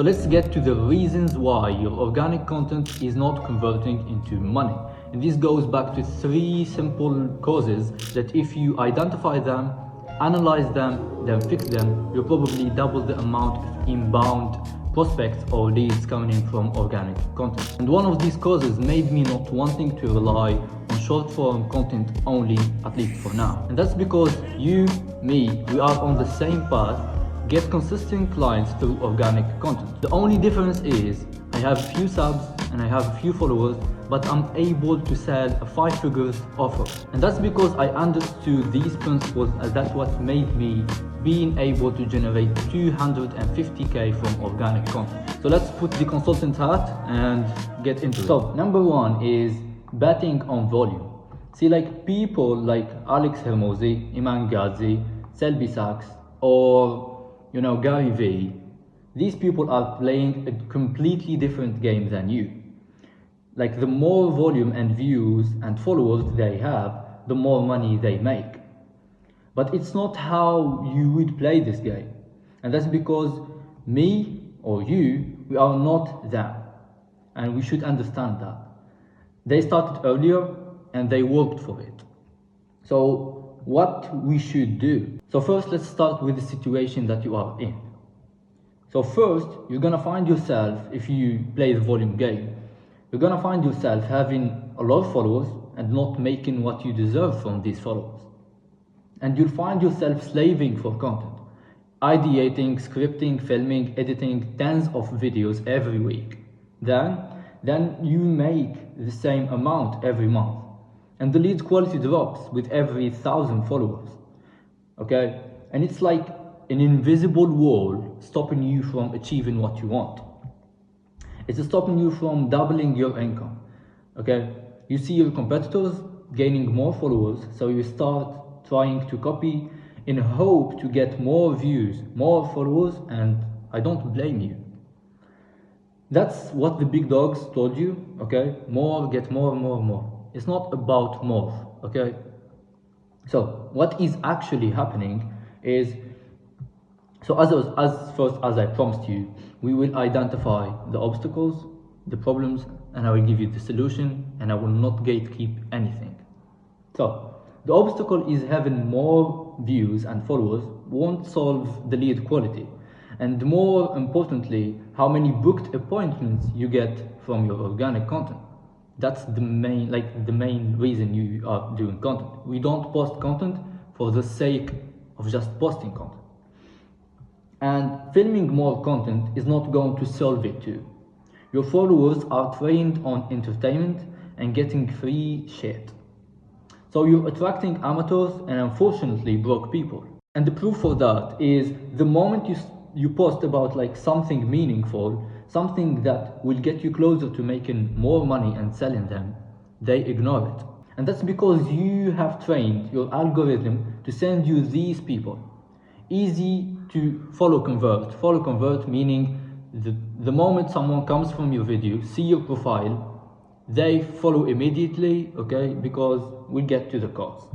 So let's get to the reasons why your organic content is not converting into money. And this goes back to 3 simple causes that if you identify them, analyze them, then fix them, you'll probably double the amount of inbound prospects or leads coming in from organic content. And one of these causes made me not wanting to rely on short form content only, at least for now. And that's because you, me, we are on the same path. Get consistent clients through organic content. The only difference is I have a few subs and I have a few followers, but I'm able to sell a 5-figure offer. And that's because I understood these principles, and that's what made me being able to generate 250k from organic content. So let's put the consultant hat and get into it. So number 1 is betting on volume. See, like people like Alex Hermosi, Iman Ghazi, Selby Sachs, or Gary Vee, these people are playing a completely different game than you. Like the more volume and views and followers they have, the more money they make. But it's not how you would play this game. And that's because me or you, we are not them. And we should understand that. They started earlier and they worked for it. So what we should do. So first, let's start with the situation that you are in. So first, you're gonna find yourself, if you play the volume game, you're gonna find yourself having a lot of followers and not making what you deserve from these followers. And you'll find yourself slaving for content, ideating, scripting, filming, editing tens of videos every week. Then you make the same amount every month. And the lead quality drops with every 1,000 followers, okay? And it's like an invisible wall stopping you from achieving what you want. It's stopping you from doubling your income, okay? You see your competitors gaining more followers, so you start trying to copy in hope to get more views, more followers, and I don't blame you. That's what the big dogs told you, okay? More, get more, more, more. It's not about more, okay? So what is actually happening is, so as I promised you, we will identify the obstacles, the problems, and I will give you the solution, and I will not gatekeep anything. So the obstacle is having more views and followers won't solve the lead quality. And more importantly, how many booked appointments you get from your organic content. That's the main reason you are doing content. We don't post content for the sake of just posting content. And filming more content is not going to solve it too. Your followers are trained on entertainment and getting free shit. So you're attracting amateurs and unfortunately broke people. And the proof for that is the moment you post about like something meaningful, something that will get you closer to making more money and selling them, they ignore it. And that's because you have trained your algorithm to send you these people. Easy to follow convert meaning the moment someone comes from your video, see your profile, they follow immediately, okay, because we get to the cause.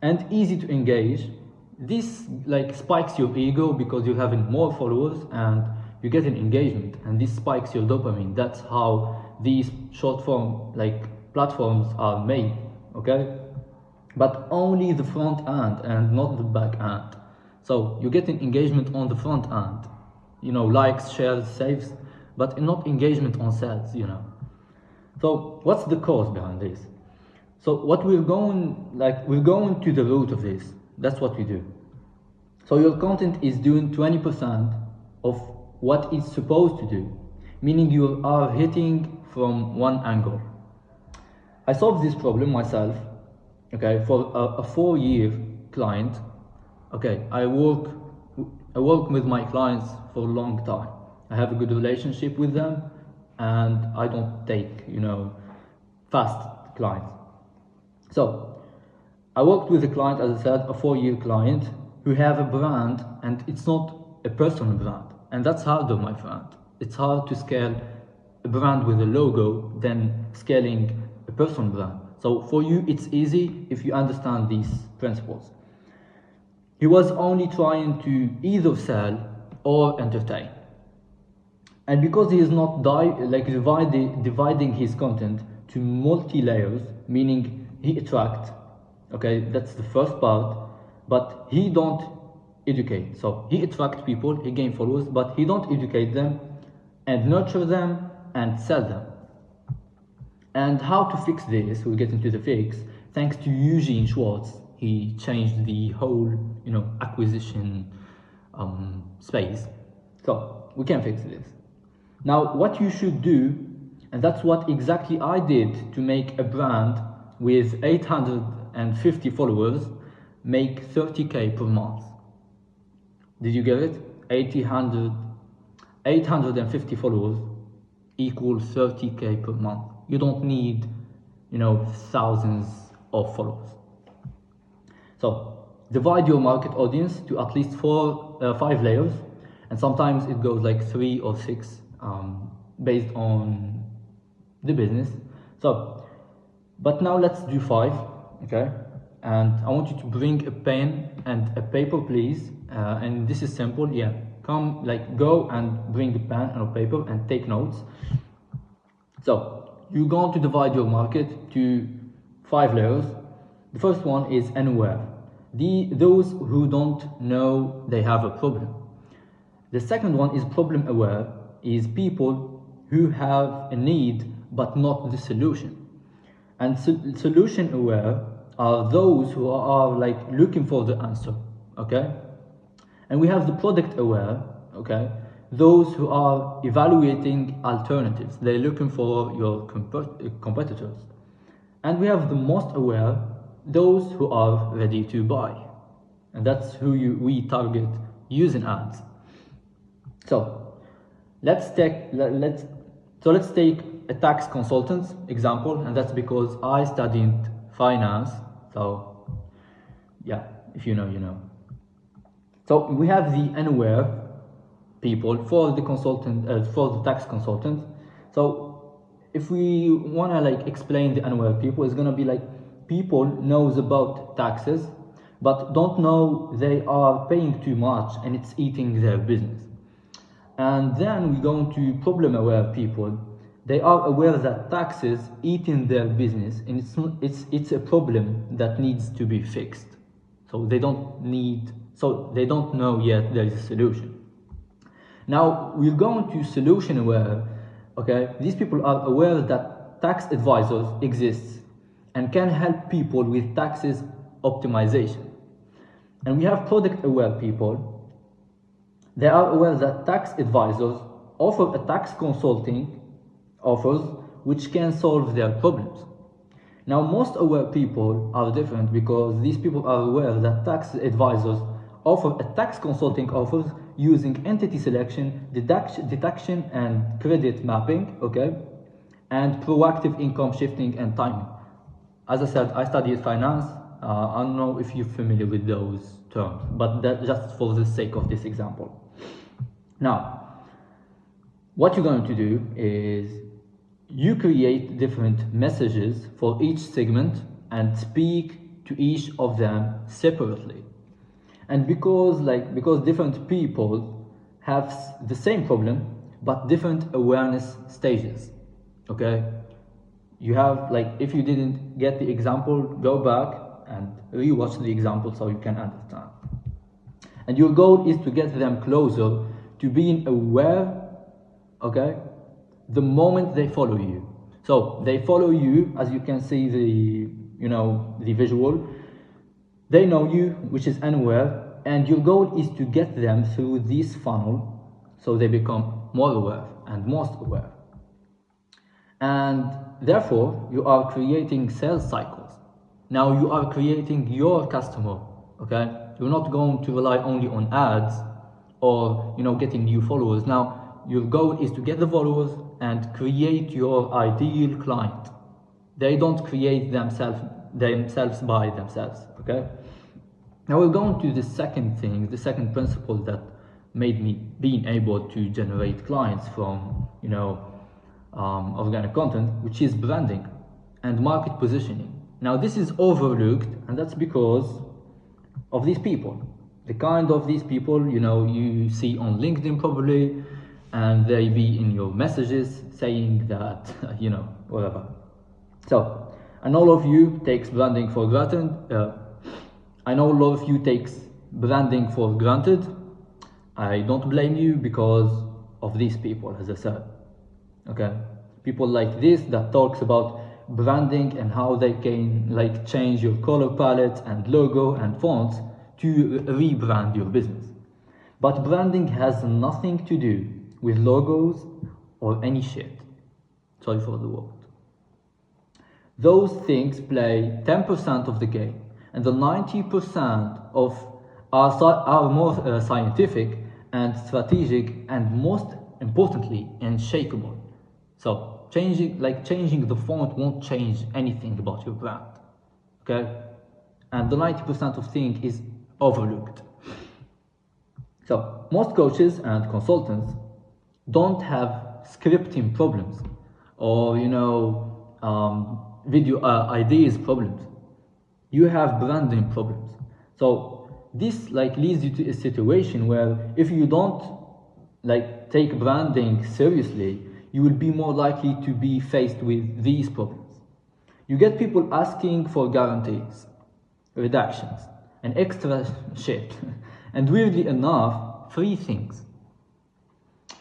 And easy to engage. This like spikes your ego because you're having more followers and you get an engagement, and this spikes your dopamine. That's how these short form like platforms are made, okay? But only the front end and not the back end. So you get an engagement on the front end, likes, shares, saves, but not engagement on sales, So what's the cause behind this? So what we're going to the root of this. That's what we do. So your content is doing 20% of what it's supposed to do, meaning you are hitting from one angle. I solved this problem myself, okay, for a 4-year client. Okay, I work with my clients for a long time. I have a good relationship with them, and I don't take, fast clients. So I worked with a client, as I said, a 4-year client who have a brand, and it's not a personal brand. And that's harder, my friend. It's hard to scale a brand with a logo than scaling a personal brand. So for you, it's easy if you understand these principles. He was only trying to either sell or entertain. And because he is not dividing his content to multi-layers, meaning he attract, okay, that's the first part, but he don't educate. So he attract people, he gain followers, but he don't educate them and nurture them and sell them. And how to fix this, we'll get into the fix, thanks to Eugene Schwartz. He changed the whole, acquisition space. So we can fix this. Now, what you should do, and that's what exactly I did to make a brand with 850 followers, make 30K per month. Did you get it? 850 followers equals 30K per month. You don't need, thousands of followers. So divide your market audience to at least 5 layers, and sometimes it goes like 3 or 6 based on the business. So, but now let's do 5, okay? And I want you to bring a pen and a paper, please. And this is simple, yeah. Go and bring a pen and a paper and take notes. So you're going to divide your market to 5 layers. The first one is unaware. Those who don't know they have a problem. The second one is problem aware, is people who have a need but not the solution. And solution aware are those who are looking for the answer, okay? And we have the product aware, okay? Those who are evaluating alternatives. They're looking for your competitors. And we have the most aware, those who are ready to buy. And that's who we target using ads. So let's take a tax consultant example, and that's because I studied finance. So yeah, if you know, you know. So we have the unaware people for the consultant, for the tax consultant. So if we wanna explain the unaware people, it's gonna be people knows about taxes, but don't know they are paying too much and it's eating their business. And then we go into problem aware people. They are aware that taxes eating their business, and it's a problem that needs to be fixed. So they don't know yet there is a solution. Now we're going to solution aware. Okay, these people are aware that tax advisors exist and can help people with taxes optimization. And we have product aware people. They are aware that tax advisors offer a tax consulting offers which can solve their problems. Now most aware people are different because these people are aware that tax advisors offer a tax consulting offers using entity selection, deduction and credit mapping, okay, and proactive income shifting and timing. As I said, I studied finance. I don't know if you're familiar with those terms, but that just for the sake of this example. Now, what you're going to do is you create different messages for each segment and speak to each of them separately. And because different people have the same problem but different awareness stages, okay? You have if you didn't get the example, go back and rewatch the example so you can understand. And your goal is to get them closer to being aware, okay, the moment they follow you. So they follow you, as you can see the visual. They know you, which is unaware, and your goal is to get them through this funnel so they become more aware and most aware. And therefore, you are creating sales cycles. Now you are creating your customer, okay? You're not going to rely only on ads or getting new followers. Now your goal is to get the followers and create your ideal client. They don't create themselves by themselves, okay? Now we're going to the second thing, the second principle that made me being able to generate clients from organic content, which is branding and market positioning. Now this is overlooked, and that's because of these people. The kind of these people you see on LinkedIn probably, and they be in your messages saying that, whatever. So, and all of you takes branding for granted. I know a lot of you takes branding for granted. I don't blame you because of these people, as I said. Okay, people like this that talks about branding and how they can change your color palette and logo and fonts to rebrand your business. But branding has nothing to do with logos or any shit. Sorry for the word. Those things play 10% of the game, and the 90% are more scientific and strategic, and most importantly, unshakable. So changing the font won't change anything about your brand, okay? And the 90% of thing is overlooked. So most coaches and consultants don't have scripting problems or video ideas problems. You have branding problems. So this leads you to a situation where if you don't take branding seriously, you will be more likely to be faced with these problems. You get people asking for guarantees, reductions, and extra shit, and weirdly enough, free things.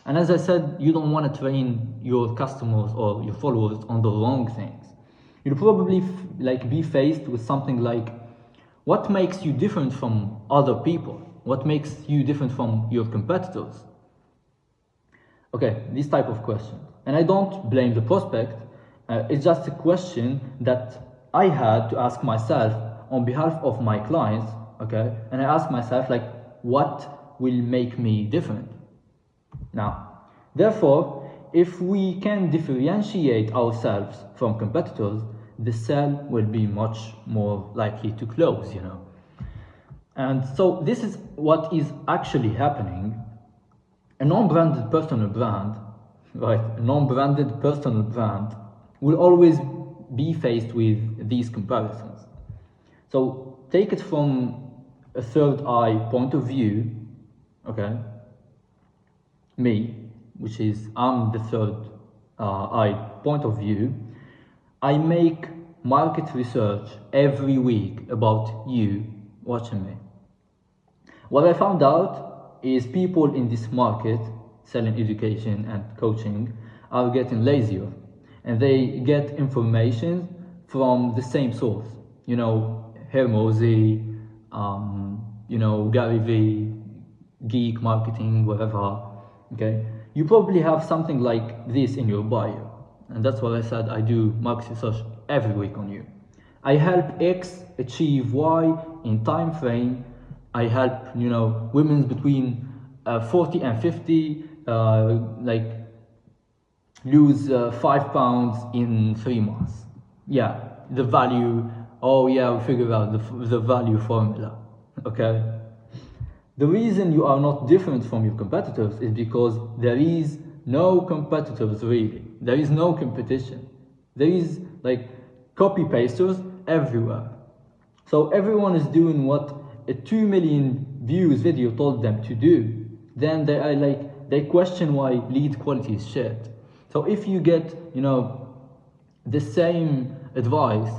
And as I said, you don't want to train your customers or your followers on the wrong things. You'll probably be faced with something like, what makes you different from other people? What makes you different from your competitors? Okay, this type of question. And I don't blame the prospect. It's just a question that I had to ask myself on behalf of my clients, okay? And I asked myself, what will make me different? Now, therefore, if we can differentiate ourselves from competitors, the sale will be much more likely to close, And so this is what is actually happening. A non-branded personal brand, right? A non-branded personal brand will always be faced with these comparisons. So take it from a third eye point of view, okay? Me, which is I'm the third eye point of view. I make market research every week about you watching me. What I found out is people in this market, selling education and coaching, are getting lazier, and they get information from the same source. Hermosi, Gary Vee, Geek Marketing, whatever. Okay, you probably have something like this in your bio, and that's what I said. I do market research every week on you. I help X achieve Y in time frame. I help women between 40 and 50 lose 5 pounds in 3 months. Yeah, the value. Oh yeah, we figured out the value formula. Okay. The reason you are not different from your competitors is because there is no competitors really. There is no competition. There is copy pasters everywhere. So everyone is doing what a 2 million views video told them to do. Then they are they question why lead quality is shit. So if you get the same advice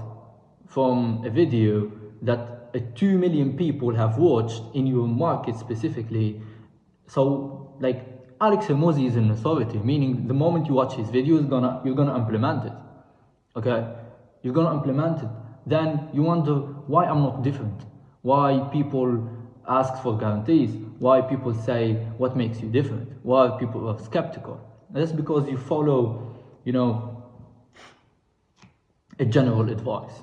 from a video that 2 million people have watched in your market specifically, so Alex Hermosi is an authority, meaning the moment you watch his video, you're gonna implement it. Okay, you're gonna implement it. Then you wonder why I'm not different, why people ask for guarantees, why people say what makes you different, why people are skeptical. And that's because you follow a general advice.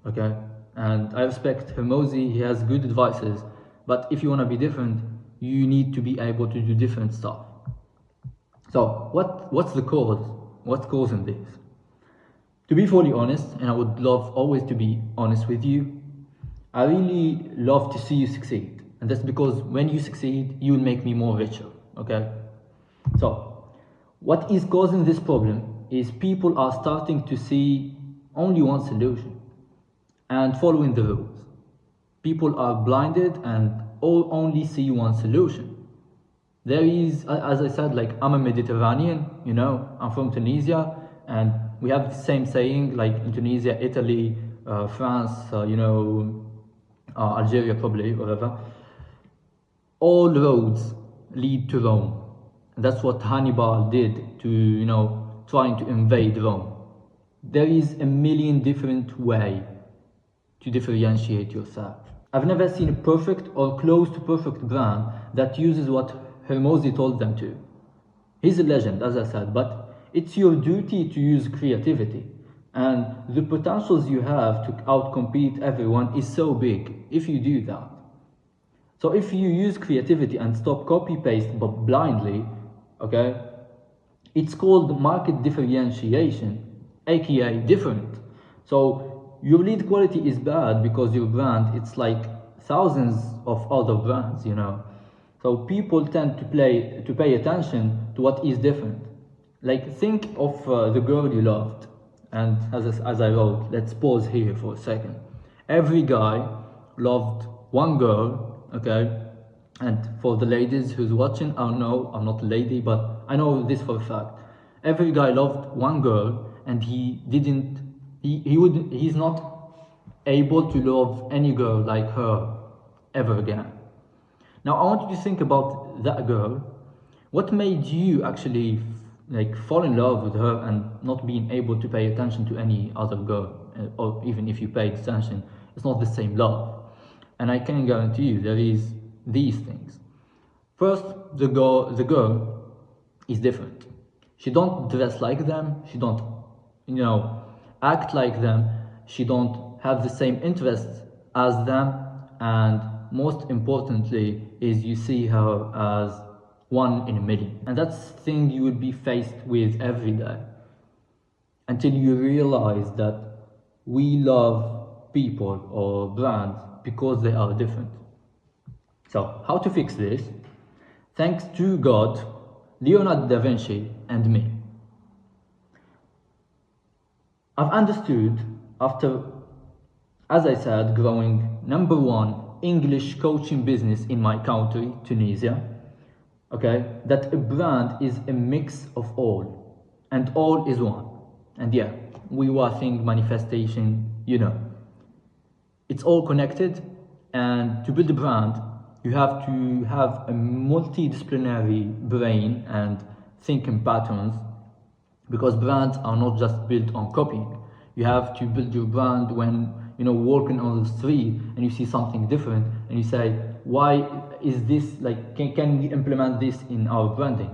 Okay, and I respect Hermosi, he has good advices, but if you want to be different, you need to be able to do different stuff. So what's the cause? What's causing this? To be fully honest, and I would love always to be honest with you, I really love to see you succeed. And that's because when you succeed, you will make me more richer, okay? So what is causing this problem is people are starting to see only one solution and following the rules. People are blinded and all only see one solution. There is, as I said, like I'm a Mediterranean, you know, I'm from Tunisia, and we have the same saying like in Tunisia, Italy, France, Algeria probably, whatever. All roads lead to Rome. And that's what Hannibal did to, trying to invade Rome. There is a million different ways to differentiate yourself. I've never seen a perfect or close to perfect brand that uses what Hermosi told them to. He's a legend, as I said, but it's your duty to use creativity. And the potentials you have to outcompete everyone is so big if you do that. So if you use creativity and stop copy paste but blindly, okay, it's called market differentiation, aka different. So your lead quality is bad because your brand, it's like thousands of other brands, you know. So people tend to pay attention to what is different. Like think of the girl you loved, and as I wrote, let's pause here for a second. Every guy loved one girl, okay? And for the ladies who's watching, I know I'm not a lady, but I know this for a fact. Every guy loved one girl, and he's not able to love any girl like her ever again. Now I want you to think about that girl. What made you actually like fall in love with her and not being able to pay attention to any other girl, or even if you paid attention, it's not the same love. And I can guarantee you there is these things. First, the girl is different. She don't dress like them. She don't, act like them. She don't have the same interests as them. And most importantly, is you see her as one in a million. And that's the thing you will be faced with every day until you realize that we love people or brands because they are different. So, how to fix this? Thanks to God, Leonardo da Vinci, and me. I've understood after, as I said, growing number one English coaching business in my country, Tunisia, okay, that a brand is a mix of all, and all is one. And yeah, we were thinking manifestation, it's all connected, and to build a brand, you have to have a multidisciplinary brain and thinking patterns, because brands are not just built on copying. You have to build your brand when walking on the street and you see something different and you say, why is this like, can we implement this in our branding?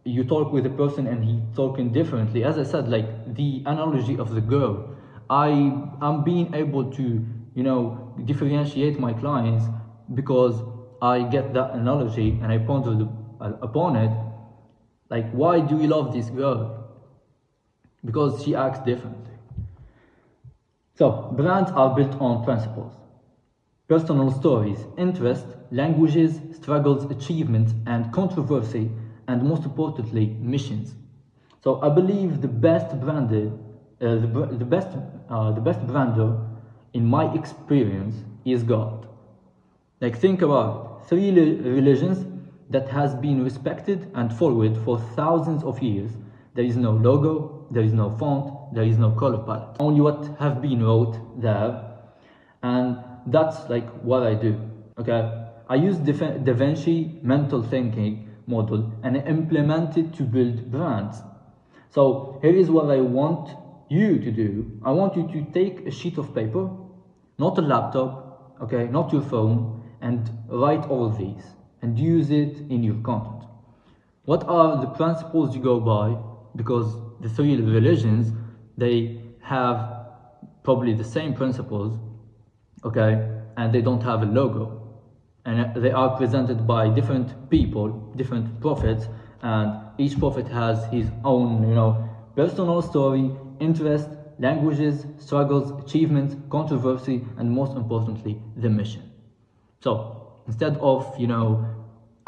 You talk with a person and he talking differently. As I said, like the analogy of the girl, I'm being able to differentiate my clients because I get that analogy and I ponder upon it. Like, why do we love this girl? Because she acts differently. So, brands are built on principles: personal stories, interest, languages, struggles, achievements, and controversy, and most importantly, missions. So, I believe the best brander, in my experience, is God. Like, think about it. Three religions that has been respected and followed for thousands of years. There is no logo, there is no font, there is no color palette. Only what have been wrote there. And that's like what I do, okay? I use Da Vinci mental thinking model and implement it to build brands. So here is what I want you to do. I want you to take a sheet of paper, not a laptop, okay, not your phone, and write all these and use it in your content. What are the principles you go by? Because the three religions, they have probably the same principles, okay, and they don't have a logo. And they are presented by different people, different prophets, and each prophet has his own, personal story, interest, languages, struggles, achievements, controversy, and most importantly, the mission. So instead of,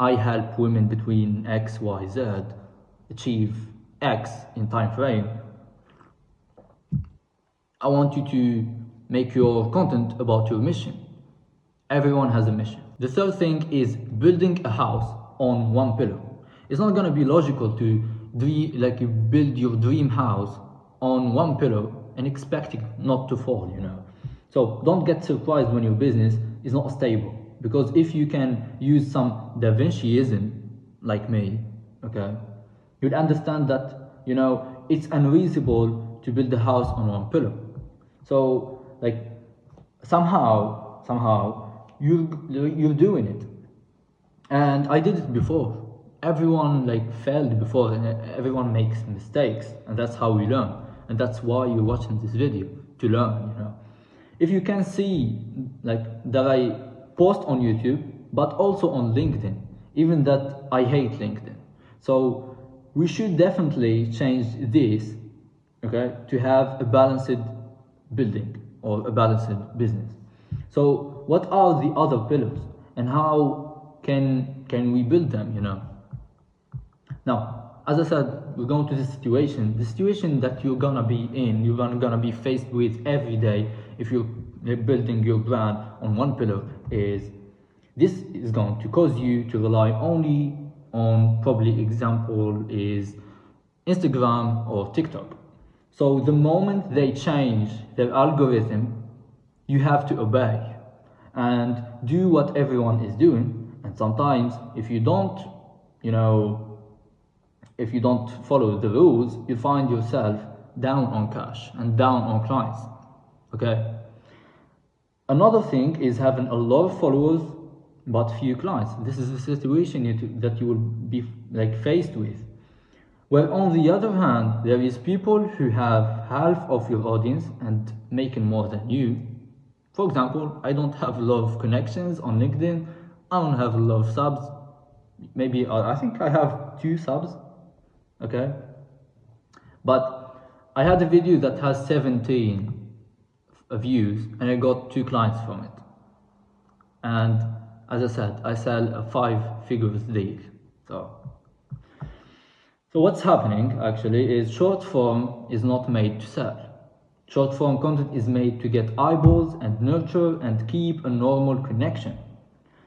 I help women between X, Y, Z achieve X in time frame, I want you to make your content about your mission. Everyone has a mission. The third thing is building a house on one pillar. It's not gonna be logical to you build your dream house on one pillar and expect it not to fall, you know. So don't get surprised when your business is not stable, because if you can use some Da Vinciism like me, okay, you'd understand that, you know, it's unreasonable to build a house on one pillar. So like somehow you're doing it, and I did it before. Everyone like failed before, and everyone makes mistakes, and that's how we learn, and that's why you're watching this video, to learn, you know. If you can see like that I post on YouTube but also on LinkedIn, even that I hate LinkedIn, so we should definitely change this, okay, to have a balanced building or a balanced business. So what are the other pillars, and how can we build them, you know? Now, as I said, we're going to the situation that you're gonna be in, you're gonna be faced with every day if you're building your brand on one pillar. This is going to cause you to rely only on, probably example is Instagram or TikTok. So the moment they change their algorithm, you have to obey and do what everyone is doing. And sometimes if you don't, you know, if you don't follow the rules, you find yourself down on cash and down on clients, okay? Another thing is having a lot of followers but few clients. This is the situation that you will be like faced with. Where on the other hand, there is people who have half of your audience and making more than you. For example, I don't have a lot of connections on LinkedIn. I don't have a lot of subs. Maybe I think I have 2 subs, okay? But I had a video that has 17 views and I got 2 clients from it. And as I said, I sell a 5 figures deal. So what's happening actually is short form is not made to sell. Short form content is made to get eyeballs and nurture and keep a normal connection.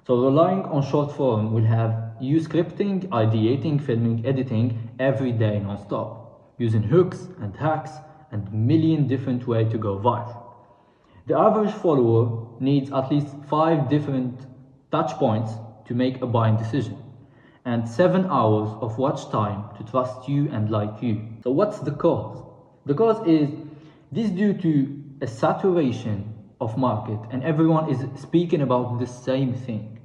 So relying on short form will have you scripting, ideating, filming, editing every day non-stop, using hooks and hacks and million different ways to go viral. The average follower needs at least 5 different touch points to make a buying decision, and 7 hours of watch time to trust you and like you. So what's the cause? The cause is this due to a saturation of market and everyone is speaking about the same thing.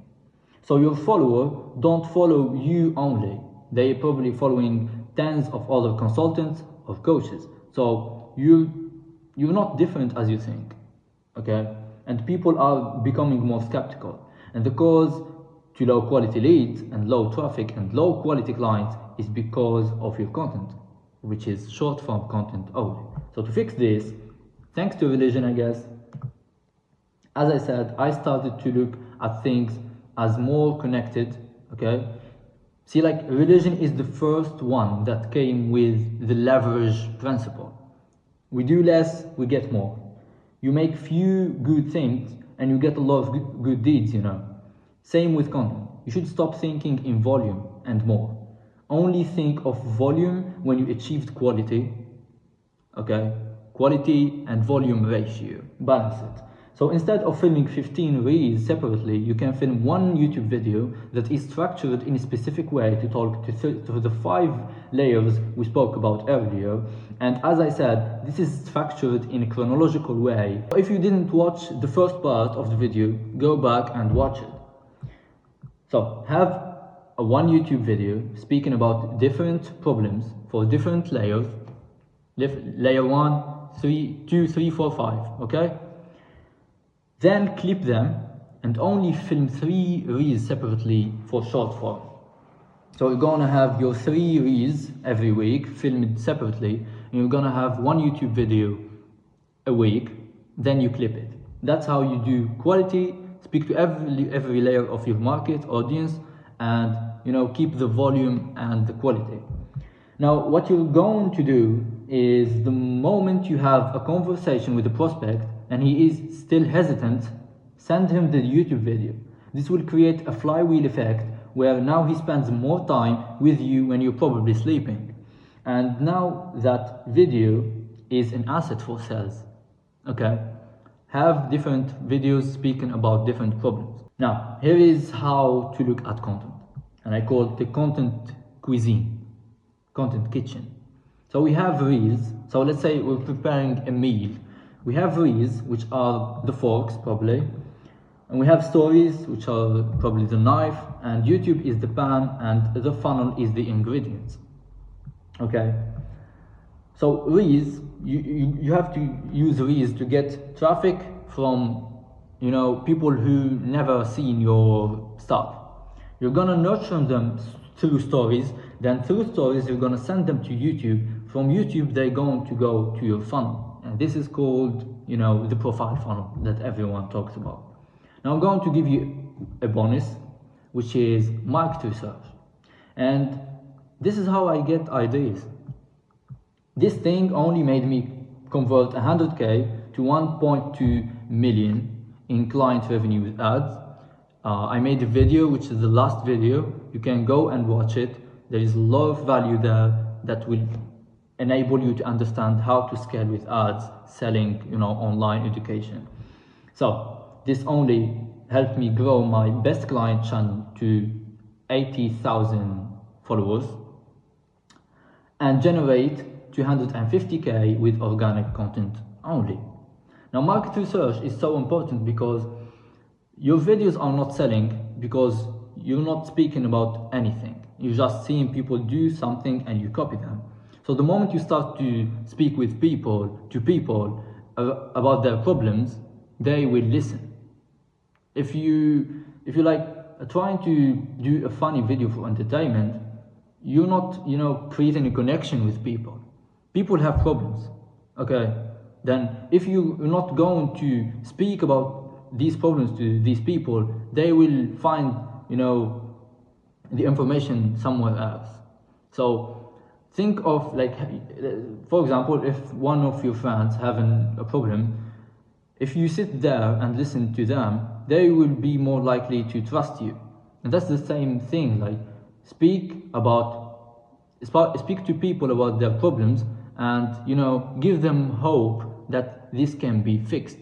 So your follower don't follow you only. They're probably following tens of other consultants or coaches. So you're not different as you think, okay? And people are becoming more skeptical. And the cause to low quality leads and low traffic and low quality clients is because of your content, which is short form content only. So to fix this, thanks to religion, I guess, as I said, I started to look at things as more connected, okay? See, like religion is the first one that came with the leverage principle. We do less, we get more. You make few good things and you get a lot of good deeds, you know. Same with content. You should stop thinking in volume and more. Only think of volume when you achieved quality, okay? Quality and volume ratio, balance it. So instead of filming 15 reels separately, you can film one YouTube video that is structured in a specific way to talk to the 5 layers we spoke about earlier. And as I said, this is structured in a chronological way. If you didn't watch the first part of the video, go back and watch it. So have a one YouTube video speaking about different problems for different layers. Layer 1, 2, 3, 4, 5, okay? Then clip them and only film 3 reels separately for short form. So you're gonna have your 3 reels every week filmed separately, and you're gonna have one YouTube video a week, then you clip it. That's how you do quality, speak to every layer of your market audience, and you know, keep the volume and the quality. Now what you're going to do is the moment you have a conversation with a prospect and he is still hesitant, send him the YouTube video. This will create a flywheel effect where now he spends more time with you when you're probably sleeping. And now that video is an asset for sales. Okay? Have different videos speaking about different problems. Now, here is how to look at content. And I call it the content cuisine, content kitchen. So we have reels. So let's say we're preparing a meal. We have reels, which are the forks probably. And we have stories, which are probably the knife. And YouTube is the pan, and the funnel is the ingredients. Okay? So reels, you have to use reels to get traffic from, you know, people who never seen your stuff. You're gonna nurture them through stories, then through stories you're gonna send them to YouTube. From YouTube they're going to go to your funnel, and this is called, you know, the profile funnel that everyone talks about. Now I'm going to give you a bonus, which is market research, and this is how I get ideas. This thing only made me convert 100k to 1.2 million in client revenue with ads. I made a video, which is the last video. You can go and watch it. There is a lot of value there that will enable you to understand how to scale with ads, selling, you know, online education. So this only helped me grow my best client channel to 80,000 followers and generate 250k with organic content only. Now, market research is so important because your videos are not selling because you're not speaking about anything. You're just seeing people do something and you copy them. So the moment you start to speak with people, about their problems, they will listen. If you like trying to do a funny video for entertainment, you're not, you know, creating a connection with people. People have problems, okay? Then if you're not going to speak about these problems to these people, they will find, you know, the information somewhere else. So think of, like, for example, if one of your friends having a problem, if you sit there and listen to them, they will be more likely to trust you. And that's the same thing, like speak to people about their problems and, you know, give them hope that this can be fixed.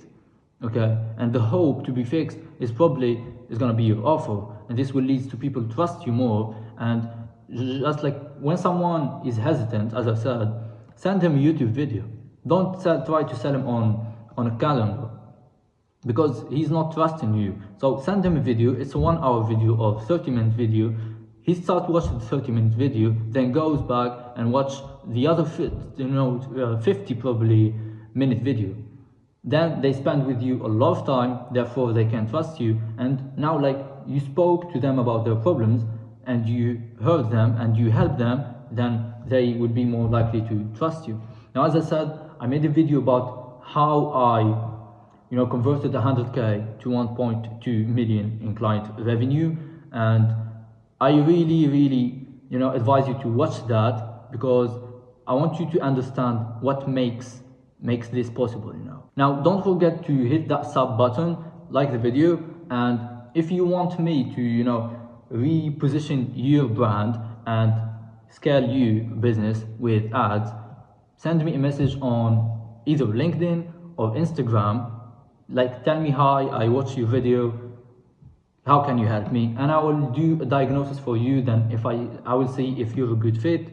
Okay? And the hope to be fixed is probably going to be your offer, and this will lead to people trust you more. And just like when someone is hesitant, as I said, send him a YouTube video. Don't try to sell him on a calendar, because he's not trusting you. So send him a video. It's a 1 hour video or 30-minute video. He starts watching the 30-minute video, then goes back and watch the other 50 probably minute video. Then they spend with you a lot of time, therefore they can trust you. And now, like, you spoke to them about their problems and you heard them and you helped them, then they would be more likely to trust you. Now, as I said, I made a video about how I, you know, converted 100k to 1.2 million in client revenue, and I really, you know, advise you to watch that, because I want you to understand what makes this possible, you know. Now, don't forget to hit that sub button, like the video, and if you want me to, you know, reposition your brand and scale your business with ads, send me a message on either LinkedIn or Instagram. Like, tell me, hi, I watched your video, how can you help me? And I will do a diagnosis for you. Then if I will see if you're a good fit.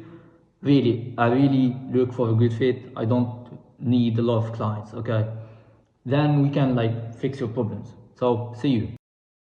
Really, I really look for a good fit. I don't need a lot of clients, okay? Then we can, like, fix your problems. So see you.